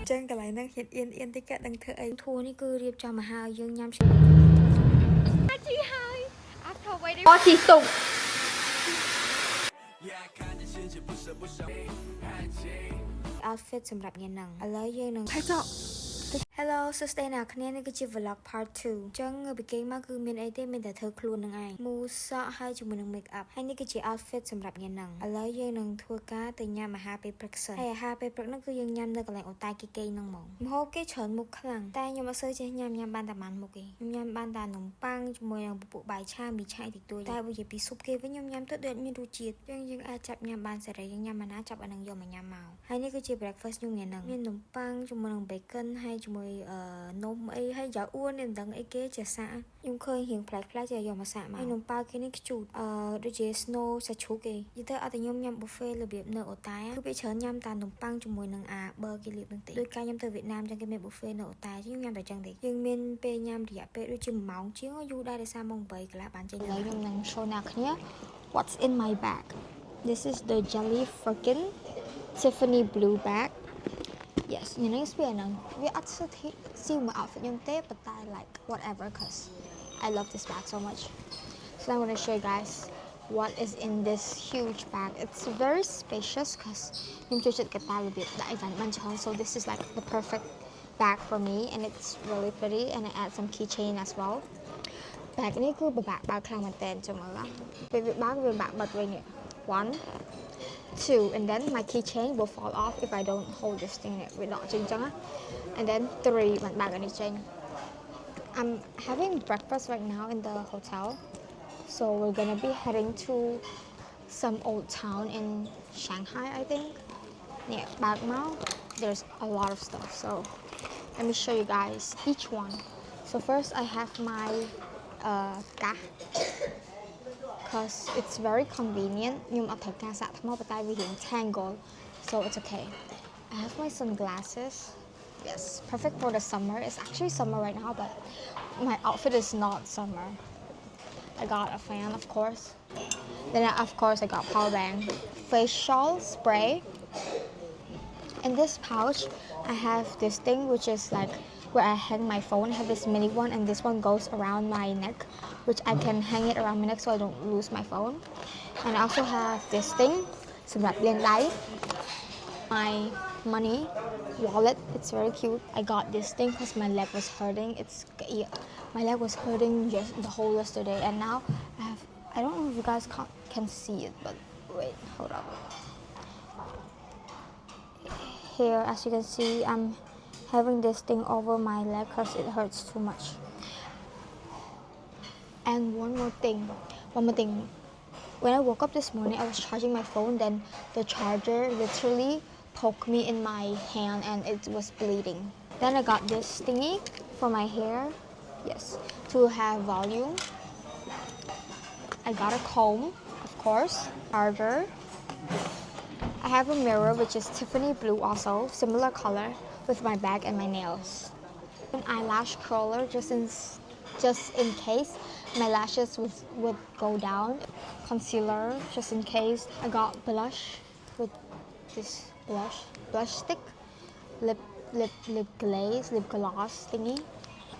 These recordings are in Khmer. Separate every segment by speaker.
Speaker 1: ចឹងកន្លែងហ្នឹងហ៊ានអៀនតិចក៏ដឹងធ្វើអីធួនេះគឺរៀបចំមកហើយយើងញ៉ាំជីហើយអត់ធ្វើអ្វីទេអូជីសុក outfit សម្រាប់ញ៉ាំហ្នឹងឥឡូវយើងនឹងHello សួស្តីអ្នកគ្នានេះគឺជា vlog part 2 អញ្ចឹងពីគេមកគឺមានអីទេមានតែធ្វើខ្លួននឹងឯងមូសក់ហើយជាមួយនឹង make up ហើយនេះគឺជា outfit សម្រាប់ញ៉ាំហ្នឹងឥឡូវយើងនឹងធ្វើការទៅញ៉ាំអាហារពេលព្រឹកសិនហើយអាហារពេលព្រឹកហ្នឹងគឺយើងញ៉ាំនៅកន្លែងអូតាយគេហ្នឹងហ្មងម្ហូបគេច្រើនមុខខ្លាំងតែខ្ញុំអត់សូវចេះញ៉ាំបានតែបានមុខទេខ្ញុំញ៉ាំបានតែនំប៉័ងជាមួយនឹងពពួកបាយឆាមីឆាតិចតួចតែបើនិយាយពីស៊ុបគេវិញខ្ញុំញ៉ាំទៅដូចមានរសជាតិយើងអាចចាប់ញ៉ាំបានសេរីយើងញ៉ាំអាណាចាប់អានឹងយកមកញ៉ាំមកហើយនេះគឺជា breakfast ខ្ញុំញ៉ាំហ្នឹងមាននំប៉័ងជាមួយនឹង bacon ហើយជាមួយនំអីហើយយ៉ាអួននេះមិនដឹងអីគេជាសាខ្ញុំឃើញរៀងប្លែកជាយកមកសាក់មកហើយនំប៉ាវគេនេះខ្ជូតដូចជា snow សាច់ជ្រូកគេនិយាយទៅអត់តែខ្ញុំញ៉ាំ buffet របៀបនៅអូតាយគឺពេលច្រើនញ៉ាំតែនំប៉័ងជាមួយនឹងburger គេលាបនឹងទេដូចកាលខ្ញុំទៅវៀតណាមចឹងគេមាន buffet នៅអូតាយខ្ញុំញ៉ាំតែចឹងទេយើងមានពេលញ៉ាំរយៈពេលដូចជា1ម៉ោងជាងយូរដែរដោយសារម៉ោង8កន្លះបានចេញឥឡូវខ្ញុំនឹង show អ្នកគ្នា what's in my bag this is the jelly freaking Tiffany blue bag Yes, you know, it's been we actually see my outfit but I like whatever because I love this bag so much. So I'm gonna show you guys what is in this huge bag. It's very spacious because so this is like the perfect bag for me and it's really pretty and I add some keychain as well. Bag này cứ bag khang mình tên cho mọi người. Bag bật về nhỉ. 1 2 and then my keychain will fall off if I don't hold this thing without changing and then 3 bạn bag any chain I'm having breakfast right now in the hotel so we're gonna be heading to some old town in Shanghai I think yeah bag now there's a lot of stuff so let me show you guys each one so first I have my card because it's very convenient. Nhưng mà thật ra sạc mà tại vì hiện tangle, so it's okay. I have my sunglasses. Yes, perfect for the summer. It's actually summer right now, but my outfit is not summer. I got a fan, of course. Then, of course, I got power bank, facial spray. In this pouch, I have this thing which is like where I hang my phone. I have this mini one and this one goes around my neck which I can hang it around my neck so I don't lose my phone. And I also have this thing, my money wallet. It's very cute. I got this thing because my leg was hurting. My leg was hurting just the whole yesterday and now I don't know if you guys can see it but wait, hold up. Here as you can see I'm having this thing over my leg because it hurts too much. And one more thing. When I woke up this morning, I was charging my phone, then the charger literally poked me in my hand and it was bleeding. Then I got this thingy for my hair, yes, to have volume. I got a comb, of course, charger. I have a mirror which is Tiffany blue also, similar color with my bag and my nails. An eyelash curler just in case my lashes would go down. Concealer just in case. I got blush with this blush stick. Lip gloss thingy.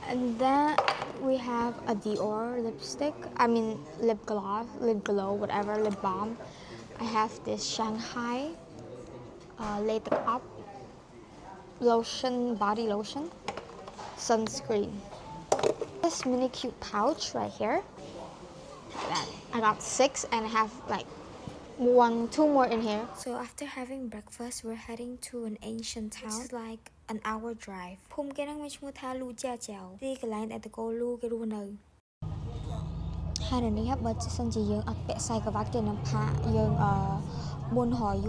Speaker 1: And then we have a Dior lipstick. I mean lip glow, whatever, lip balm. I have this Shanghai latex up lotion, body lotion, sunscreen. This mini cute pouch right here. Like that. I got 6 and I have like 2 more in here. So after having breakfast, we're heading to an ancient town. It's like an hour drive. ភូមិគេហ្នឹងមានឈ្មោះថាលូជាចៅទីកន្លែងដែលតកូលលូគេរស់នៅហើយនេះបើសិនជាយើងអត់ពាក់ខ្សែក្រវ៉ាត់គេនឹងផាកយើង400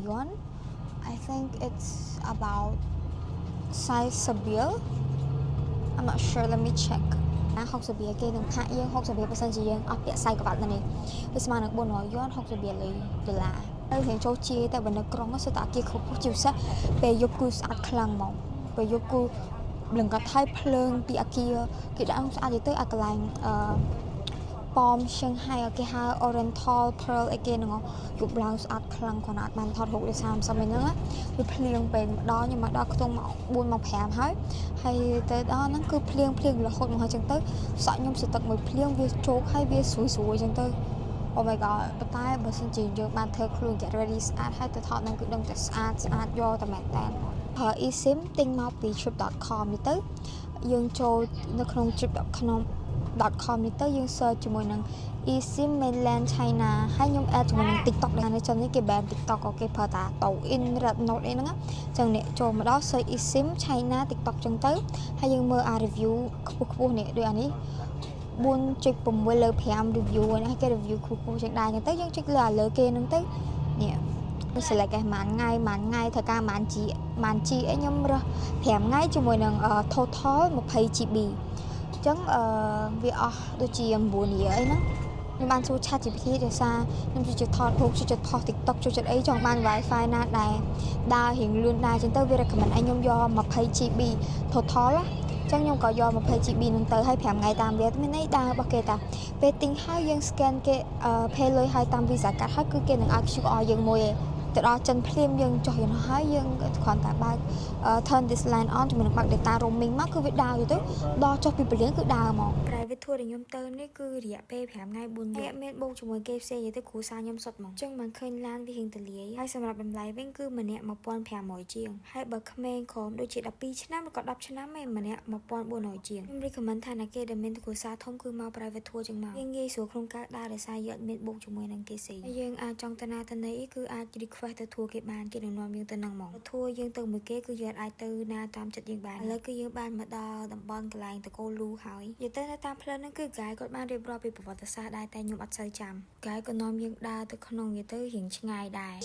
Speaker 1: yuan I think it's about size Sabil I'm not sure let me check 60រៀលគេនឹងផាកយើង60រៀលបើសិនជាយើងអត់ពាក់ខ្សែក្រវ៉ាត់នៅនេះវាស្មើនឹង400 yuan 60រៀលដុល្លារហើយរៀងចូលជាតែបើនៅក្រុងសុទ្ធតែអគារគ្រប់ជាពិសេសពេលយប់គឺស្អាតខ្លាំងហ្មងពេលយប់គឺលង្កត់ថៃភ្លើងពីអគារគេដាក់ស្អាតទៅឲ្យកន្លែង อมเชียงไฮ้គេហៅ Oriental Pearl អីគេហ្នឹងយប់ឡើងស្អាតខ្លាំងគាត់អាចបានថតរូបដូច30មិញហ្នឹងវាភ្លៀងពេកម្ដងខ្ញុំមកដល់ខ្ទង់មក4មក5ហើយទៅដល់ហ្នឹងគឺភ្លៀងរហូតមកហើយចឹងទៅសក់ខ្ញុំសទឹកមួយភ្លៀងវាជោកហើយវាស្រួយចឹងទៅ Oh my god ប៉ុន្តែបើសិនជាយើងបានធ្វើខ្លួន get ready ស្អាតហើយទៅថតហ្នឹងគឺដឹងតែស្អាតយកតែមែនតើប្រើ eSIM ទិញមកពី trip.com នេះទៅយើងចូលនៅក្នុង trip.com នេះទៅយើង search ជាមួយនឹង eSIM mainland China ហើយខ្ញុំ add ជាមួយនឹង TikTok ដែរនៅចំនេះគេ ban TikTok ក៏គេប្រើតា Douyin Red Note អីហ្នឹងចឹងនេះចូលមកដល់ search eSIM China TikTok ចឹងទៅហើយយើងមើលreview ខ្ពស់នេះដូចអានេះ 4.6 លើ 5 review ហ្នឹងគេ review ខ្ពស់ចឹងដែរទៅយើងចុចលើគេហ្នឹងទៅនេះ select ឯម៉ានថ្ងៃធ្វើការម៉ាន G អីខ្ញុំរើស5ថ្ងៃជាមួយនឹង total 20 GB អញ្ចឹងវាអស់ដូចជា9រៀលអីហ្នឹងខ្ញុំបានសួរ ChatGPT ដោយសារខ្ញុំជួយថតរូបជួយថត TikTok ជួយអីចង់បាន Wi-Fi ណាដែលដើររៀងលឿនដែរអញ្ចឹងទៅវា recommend ឲ្យខ្ញុំយក20 GB total ចឹងខ្ញុំក៏យក20 GB នឹងទៅឲ្យ5ថ្ងៃតាមវាមានន័យដើររបស់គេតាពេលទិញហើយយើង scan គេ pay លុយឲ្យតាម Visa card ហើយគឺគេនឹងឲ្យ QR យើងមួយឯងទៅដល់ចិនភ្លាមយើងចុះយើងហើយយើងគ្រាន់តែបើក turn this line on ជាមួយនឹងបើក data roaming មកគឺវាដើរទៅដល់ចុះពីពលានគឺដើរមក private tour ដែលខ្ញុំទៅនេះគឺរយៈពេល5ថ្ងៃ4ថ្ងៃមានបូកជាមួយគេផ្សេងទៅគ្រូសាខ្ញុំសុទ្ធមកអញ្ចឹងមិនឃើញឡានវារៀងទលាយហើយសម្រាប់តម្លៃវិញគឺម្នាក់ 1500 ជាងហើយបើក្មេងក្រោមដូចជា12ឆ្នាំឬក៏10ឆ្នាំឯងម្នាក់ 1400 ជាងខ្ញុំ recommend ថាណាគេដែលមានគ្រូសាធំគឺមក private tour ចឹងមកវាងាយស្រួលក្នុងការដើរដោយសារយើងអត់មានបូកជាមួយនឹងគេផ្សេងយើងអាចចង់ទៅណាទៅណីគឺអាច request ទៅ tour គេបានគេនឹងនាំយើងទៅនឹងហ្មង tour យើងទៅមួយគេគឺយើងអាចទៅណាតាមចិត្តយើងបានឥឡូវគឺយើងបានមកដល់តំបន់កន្លែងតកូលូហើយនិយាយទៅនៅតាមផ្លូវហ្នឹងគឺ guide គាត់បានរៀបរាប់ពីប្រវត្តិសាស្ត្រដែរតែខ្ញុំអត់សូវចាំ guide ក៏នាំយើងដើរទៅក្នុងនិយាយទៅរៀងឆ្ងាយដែរ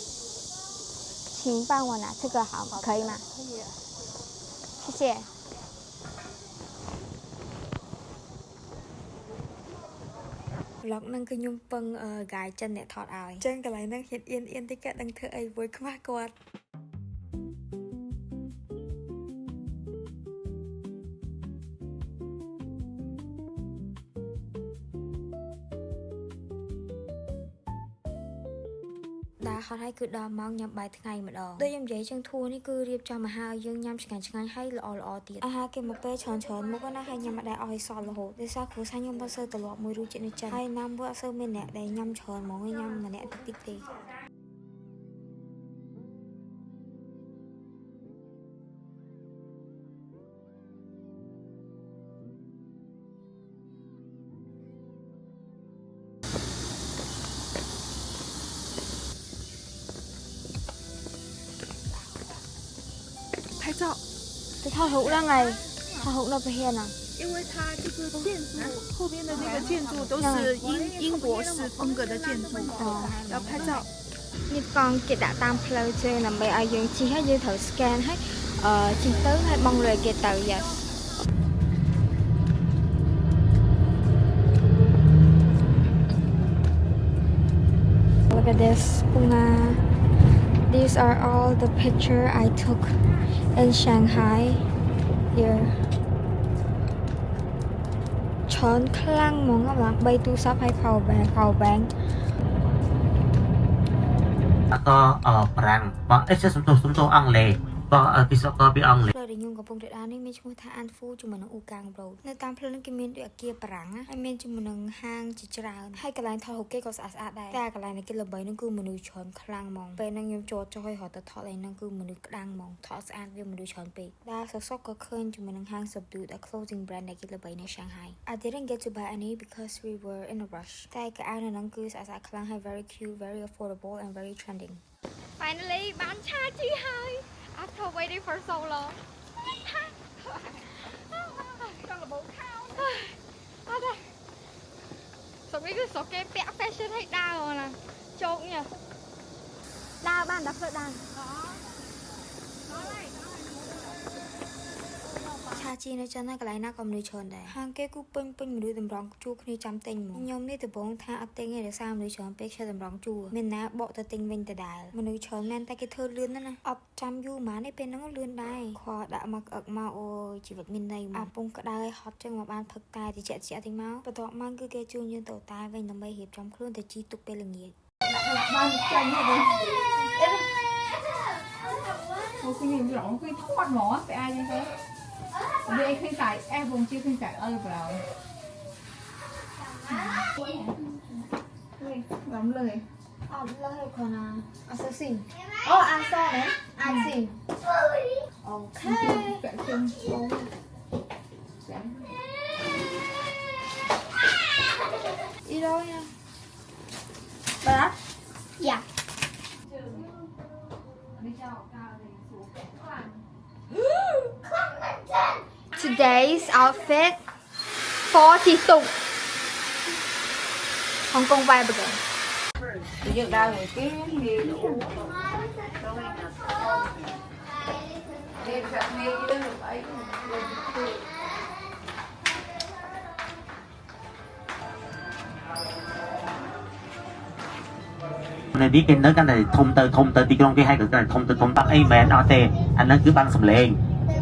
Speaker 1: 请帮我拿这个好可以吗谢谢vlog ហ្នឹងគឺខ្ញុំពឹង guide ចិនអ្នកថតឲ្យអញ្ចឹងកន្លែងហ្នឹងហ៊ានអៀនតិចក៏ដឹងធ្វើអីមួយខ្វះគាត់ ដាហត់ហើយគឺដល់ម៉ោងញ៉ាំបាយថ្ងៃម្ដងដូចខ្ញុំនិយាយចឹងធួនេះគឺរៀបចំមកហើយយើងញ៉ាំឆ្ងាញ់ហើយល្អទៀតអាហារគេមកពេលច្រើនមុខណាហើយញ៉ាំអត់ដែរអស់ឲ្យសល់រហូតដោយសារគ្រូសាខ្ញុំមិនសូវត្រឡប់មួយរសជាតិនេះចឹងហើយណាំវាអត់សូវមានអ្នកដែលញ៉ាំច្រើនហ្មងញ៉ាំម្នាក់តិចទេ
Speaker 2: 拍照，
Speaker 1: 这套好了哎，套好了不黑呢。
Speaker 2: 因为它这个建筑后边的那个建筑都是英国式风格的建筑，要拍照。
Speaker 1: នេះកង់គេដាក់តាមផ្លូវជើងដើម្បីឲ្យយើងជិះហើយយើងត្រូវ scan ហើយជិះទៅហើយបង់លុយគេទៅ yes Look at this bunga These are all the picture I took in Shanghai here ច្រើនខ្លាំងហ្មងបាទ3ទូរស័ព្ទហើយ power bank
Speaker 3: ប្រាំងបងអេសំទោអង់គ្លេសបងពិសកពីអង់គ្លេស
Speaker 1: ផ្លូវដែលខ្ញុំកំពុងទៅដើរនេះមានឈ្មោះថា Anfu ជាមួយនឹង Ukang Road នៅតាមផ្លូវនេះគេមានដូចអគារប្រាំងហើយមានជាមួយនឹងហាងជាច្រើនហើយកន្លែងថតរូបគេក៏ស្អាតដែរតែកន្លែងដែលគេល្បីនោះគឺមនុស្សច្រើនខ្លាំងហ្មងពេលហ្នឹងខ្ញុំចូលចុះឲ្យរត់ទៅថតឯហ្នឹងគឺមនុស្សក្តាំងហ្មងថតស្អាតវាមនុស្សច្រើនពេកដើរសុកក៏ឃើញជាមួយនឹងហាង Subdued a clothing brand ដែលគេល្បីនៅ Shanghai I didn't get to buy any because we were in a rush តែកៅអៅនៅហ្នឹងគឺស្អាតខ្លាំងហើយ very cute very affordable and very trending Finally បានឆាជីហើយ After waiting for so long
Speaker 2: 到了门口。
Speaker 1: អត់ទេសុកនេះគឺសុកគេពាក់ fashion ឲ្យដើរណាជោគនេះដើរបានដល់ផ្លូវដើរឆា ថាជានៅចឹងណាកន្លែងណាក៏មនុស្សច្រើនដែរហាងគេគឺពេញមនុស្សតម្រង់ជួគ្នាចាំទិញហ្មងខ្ញុំនេះដំបងថាអត់ទិញទេដោយសារមនុស្សច្រើនពេកខ្ញុំតម្រង់ជួមានណាបកទៅទិញវិញដដែលមនុស្សច្រើនមែនតែគេធ្វើលឿនណាស់ណាអត់ចាំយូរហ្មងនេះពេលហ្នឹងលឿនដែរខដាក់មកក្អឹកមកអូជីវិតមានន័យអាពងក្តៅឲ្យហត់ចឹងមកបានផឹកតែតិចតិចតិចមកបន្ទាប់មកគឺគេជួញយើងទៅតែវិញដើម្បីរៀបចំខ្លួនទៅជីទុកពេលល្ងាច
Speaker 2: បានចាញ់ហ្នឹងអូគឺយើងឡងគឺថត់ហ្មងតែអាចហ្នឹងទៅវាឃើញតែអេបងជឿឃើញតែអើប្រោlàm lời
Speaker 1: lời còn assassin answer đấy answer ok
Speaker 2: vẽ chân
Speaker 1: đi đâu nha bà dạ today's outfit for thị tục Hong Kong vibe again.
Speaker 2: Tự nhiên đau người cái gì đủ. Đi gặp nghe chứ đừng phải.
Speaker 3: Này biết cái nước cái này thông từ đi trong cái hai cái này thông từ bắt ấy mẹ nó thế anh nó cứ băng sầm lên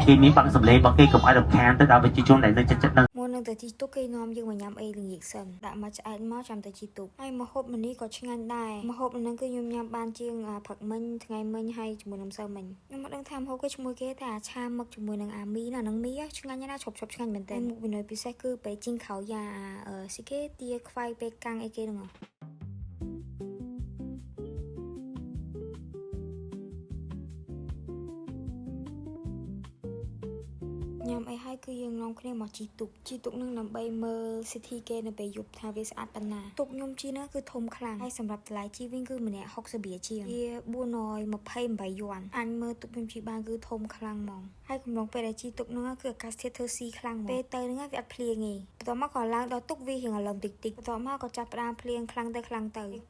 Speaker 3: khi miếng băng sầm lên bắt cái cục ai đập can tới đâu với chị chung này nó chắc nó
Speaker 1: នឹងទៅជីទុកគេនាំយើងមកញ៉ាំអីល្ងាចសិនដាក់មកឆ្អែតមកចាំទៅជីទុកហើយមកហូបម្នេះក៏ឆ្ងាញ់ដែរមកហូបនឹងគឺខ្ញុំញ៉ាំបានជាងផឹកមិញថ្ងៃមិញហើយជាមួយនឹងសៅមិញខ្ញុំមិនដឹងថាហូបគេជាមួយគេតែអាឆាមកជាមួយនឹងអាមីណានឹងមីឆ្ងាញ់ណាស់ឈប់ឆ្ងាញ់មែនតើមុខវិន័យពិសេសគឺពេលជីងខោយ៉ាស៊ីគេទាខ្វាយពេលកាំងអីគេហ្នឹងញ៉ាំអីហើយគឺយើងនាំគ្នាមកជីទុកនឹងដើម្បីមើល city គេនៅពេលយប់ថាវាស្អាតប៉ុណ្ណាទុកខ្ញុំជីហ្នឹងគឺធំខ្លាំងហើយសម្រាប់តម្លៃជីវិញគឺម្នាក់60រៀលជាងវា428យួនអញមើលទុកខ្ញុំជីបានគឺធំខ្លាំងហ្មងហើយកំឡុងពេលដែលជីទុកហ្នឹងគឺអាកាសធាតុធ្វើស៊ីខ្លាំងហ្មងពេលទៅហ្នឹងវាអត់ភ្លៀងទេបន្ទាប់មកក៏ឡើងដល់ទុកវារៀងអារម្មណ៍តិចបន្ទាប់មកក៏ចាប់ផ្ដើមភ្លៀងខ្លាំងទៅ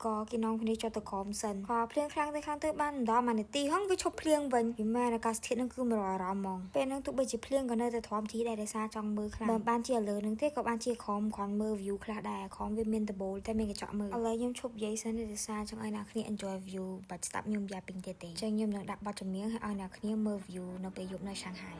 Speaker 1: ក៏គេនាំគ្នាចុះទៅក្រោមសិនក៏ភ្លៀងខ្លាំងទៅបានដល់1នាទីហ្នឹងវាឈប់ភ្លៀងវិញពីមែនអាកាសធាតុហ្នឹងគឺមិនរអារម្មណ៍ហ្មងពេលហ្នឹងទោះបីជាភ្លៀងក៏នៅតែធម្មតាដែរដោយសារចង់មើលខ្លាំងបើបានជាលើនឹងទេក៏បានជាក្រោមគ្រាន់មើល view ខ្លះដែរក្រោមវាមានដបូលតែមានកញ្ចក់មើលឥឡូវខ្ញុំឈប់និយាយសិនដោយសារចង់ឲ្យអ្នកគ្នា enjoy view បាច់ស្ដាប់ខ្ញុំយ៉ាពេញទៀតទេចឹងខ្ញុំនឹងដាក់បទចម្រៀងឲ្យអ្នកគ្នាមើល view នៅពេលយប់នៅឆាងហៃ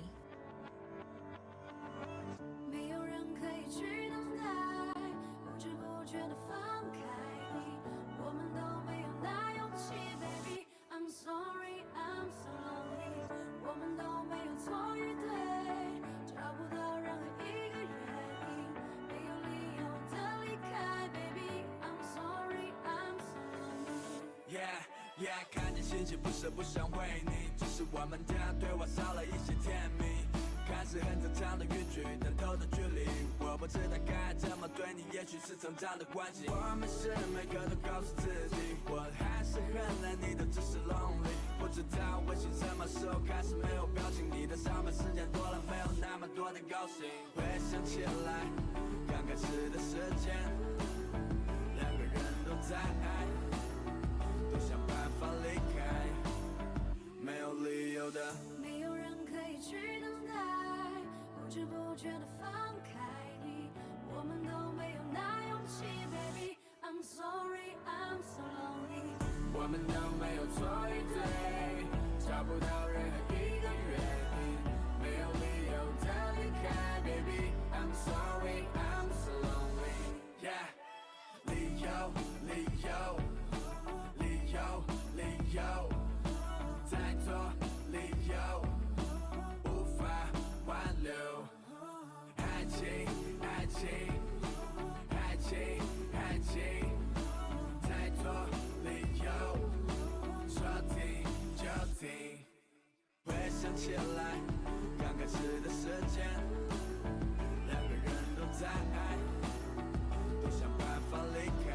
Speaker 4: 看见星星不是不想回你，只是我们的对话少了一些甜蜜。看似很正常的语句，但透的距离，我不知道该怎么对你，也许是成长的关系。我们是每个都告诉自己，我还是很爱你的，只是 lonely。不知道微信什么时候开始没有表情，你的上班时间多了，没有那么多的高兴。回想起来，刚开始的时间，两个人都在爱。都想办法离开，没有理由的，没有人可以去等待，不知不觉的放开你，我们都没有那勇气 ，baby。I'm sorry, I'm so lonely。我们都没有错与对，找不到任何一个原因，没有理由的离开 ，baby。I'm sorry, I'm so lonely。Yeah， 理由。再多理由无法挽留，爱情，再多理由说停就停。回想起来，刚开始的时间，两个人都在爱，都想办法离开，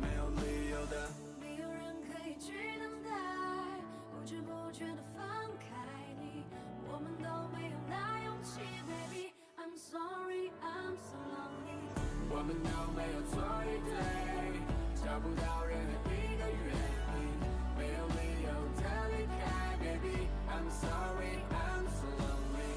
Speaker 4: 没有理由的。去等待，不知不觉的放开你，我们都没有那勇气 ，baby。I'm sorry, I'm so lonely。我们都没有错与对，找不到任何一个原因，没有理由的离开 ，baby。I'm sorry, I'm so lonely。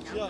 Speaker 5: 需要。